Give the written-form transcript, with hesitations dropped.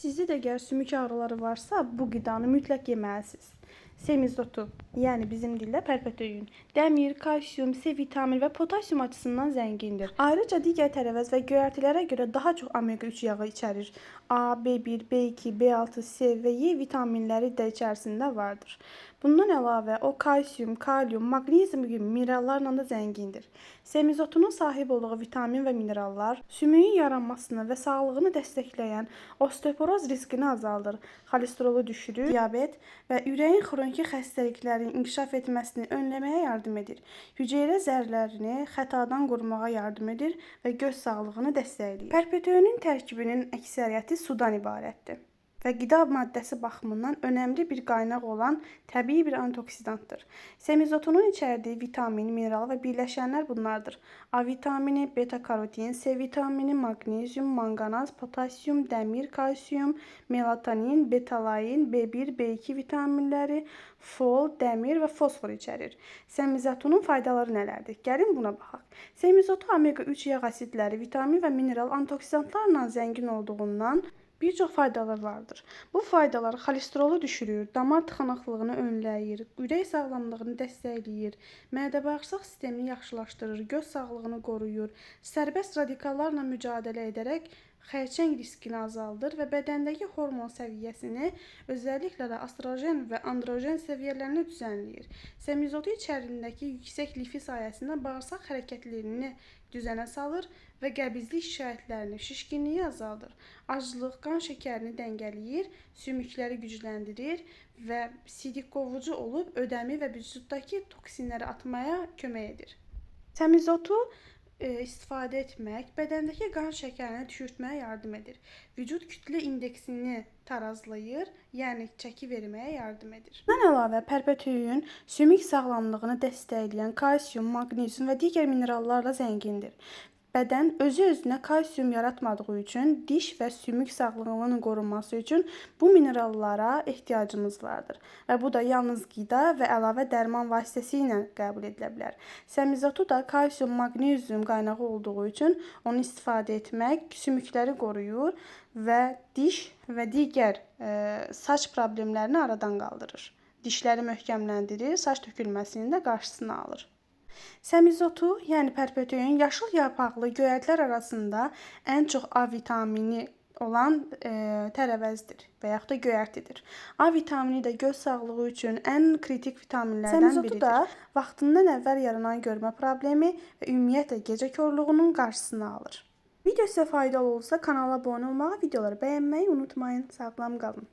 Sizdə də əgər sümük ağrıları varsa, bu qidanı mütləq yeməlisiniz. Semizotu, yəni bizim dildə pərpətöyün, dəmir, kalsium, C vitamini və potassium açısından zəngindir. Ayrıca digər tərəvəz və göyərtilərə görə daha çox omega 3 yağı içərir. A, B1, B2, B6, C və E vitaminləri də içərisində vardır. Bundan əlavə o kalsium, kalium, maqnezium kimi minerallarla da zəngindir. Semizotunun sahib olduğu vitamin və minerallar sümüyün yaranmasını və sağlığını dəstəkləyən osteoporoz riskini azaldır, xolesterolu düşürür, diabet və ürəyin xroniki xəstəliklərin inkişaf etməsini önləməyə yardım edir. Hüceyrə zərlərini xətadan qorumağa yardım edir və göz sağlığını dəstəkləyir. Pərpətöyünün tərkibinin əksəriyyəti sudan ibarətdir və qida maddəsi baxımından önəmli bir qaynaq olan təbii bir antioksidantdır. Semizotunun içərdiyi vitamin, mineral və birləşənlər bunlardır: A vitamini, beta-karotin, C vitamini, maqnezium, manqanaz, potassium, dəmir, kalsium, melatonin, betalain, B1, B2 vitaminləri, fol, dəmir və fosfor içərir. Semizotunun faydaları nələrdir? Gəlin buna baxaq. Semizotu omega 3 yağ asidləri, vitamin və mineral antioksidantlarla zəngin olduğundan bir çox faydaları vardır. Bu faydalar xolesterolu düşürür, damar tıxanıqlığını önləyir, ürək sağlamlığını dəstəkləyir, mədə-bağırsaq sistemini yaxşılaşdırır, göz sağlığını qoruyur, sərbəst radikallarla mücadilə edərək xərçəng riskini azaldır və bədəndəki hormon səviyyəsini, özəlliklə də estrogen və androgen səviyyələrini düzənləyir. Semizotu içərisindəki yüksək lifi sayəsində bağırsaq hərəkətlərini düzənə salır və qəbizlik şikayətlərini, şişkinliyi azaldır. Aclıq, qan şəkərini dəngələyir, sümükləri gücləndirir və sidik qovucu olub ödəmi və vücuddakı toksinləri atmaya kömək edir. Semizotu istifadə etmək bədəndəki qan şəkərini düşürtməyə yardım edir. Vücud kütlə indeksini tarazlayır, yəni çəki verməyə yardım edir. Bundan əlavə pərpətöyün sümük sağlamlığını dəstəkləyən kalsium, maqnezium və digər minerallarla zəngindir. Bədən özü-özünə kalsium yaratmadığı üçün diş və sümük sağlığının qorunması üçün bu minerallara ehtiyacımız vardır və bu da yalnız qida və əlavə dərman vasitəsilə qəbul edilə bilər. Semizotu da kalsium, maqnezium qaynağı olduğu üçün onu istifadə etmək sümükləri qoruyur və diş və digər saç problemlərini aradan qaldırır. Dişləri möhkəmləndirir, saç tökülməsinin də qarşısını alır. Semizotu, yəni pərpətöyün yaşıl yarpaqlı göyərtilər arasında ən çox A vitamini olan tərəvəzdir və yaxud da göyərtidir. A vitamini də göz sağlığı üçün ən kritik vitaminlərdən biridir. Semizotu da vaxtından əvvəl yaranan görmə problemi və ümumiyyətlə gecə korluğunun qarşısını alır. Video sizə faydalı olsa kanala abunə olmağı, videoları bəyənməyi unutmayın. Sağlam qalın.